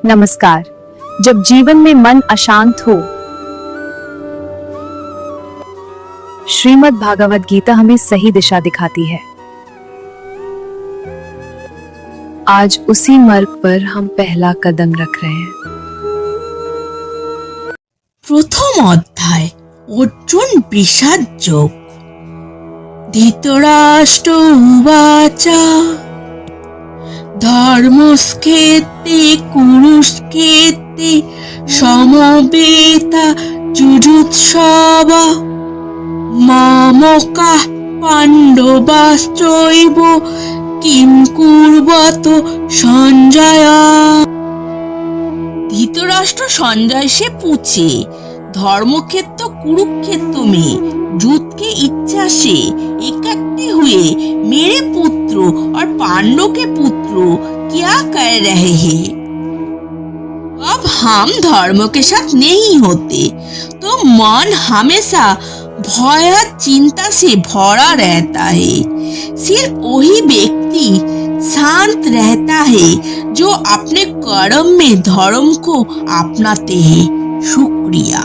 नमस्कार। जब जीवन में मन अशांत हो, श्रीमद् भागवत गीता हमें सही दिशा दिखाती है। आज उसी मार्ग पर हम पहला कदम रख रहे हैं। প্রথম অধ্যায় অর্জুন বিষাদ যোগ। ধৃতরাষ্ট্র উবাচা ধর্মস্কেতে কুরুক্ষেত্রে সমবেতা যুযুৎসবা মামকাঃ পাণ্ডবাশ্চৈব কিং কুর্বত সঞ্জয়। ধৃতরাষ্ট্র সঞ্জয় से पूछे, धर्मक्षेत्र कुरुक्षेत्र में युद्ध के इच्छा से इकट्ठे हुए मेरे पुत्र और पांडव के पुत्र क्या कर रहे हैं? अब हम धर्म के साथ नहीं होते तो मन हमेशा भय चिंता से भरा रहता है। सिर्फ वही व्यक्ति शांत रहता है जो अपने कर्म में धर्म को अपनाते हैं। शुक्रिया।